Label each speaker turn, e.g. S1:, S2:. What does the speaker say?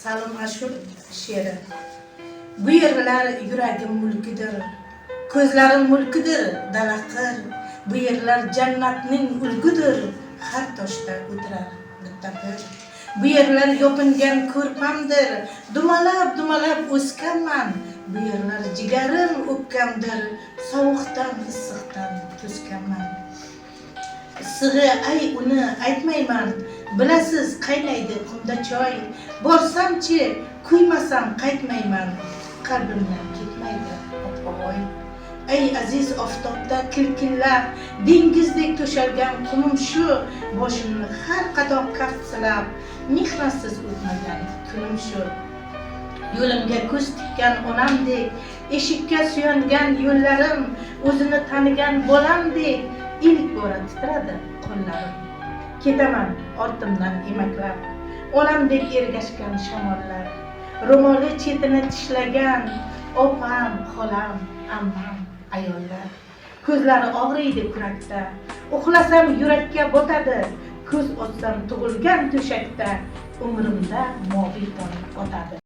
S1: Salim Ashur she'ri. Bu yerlar yuragim mulkidir, ko'zlarim mulkidir, dalaqir. Bu yerlar jannatning ulgudir, har toshda o'tirar bitta bir. Bu yerlar yopingan ko'rpamdir, dumalab o'sganman. Bu yerlar jigarim o'pkamdir, sovuqdan issiqdan to'sganman. Issig'i ay uni aytmayman, bilasiz qaynaydi qumda choy. Borsamchi kuymasam qaytmayman, qalbimdan ketmaydi oppoy. Ey aziz oftobda kilkillab, dengizdek to'shalgan qumim shu, boshimni har qadoq kaft silab, mehnatsiz o'tmagan kunim shu. Yo'limga ko'z tikkan onamdek, eshikka suyangan yo'llarim, o'zini tanigan bolamdek, ilk bora titradi qo'llarim. Ketaman ortimdan emaklab, onamdek ergashgan shamollar, ro'moli chetini tishlagan opam, xolam, ammam, ayollar. Ko'zlari og'riydi kurakda, uxlasam yurakka botadi, ko'z ochsam tug'ilgan to'shakda umrimda moviy tong otadi.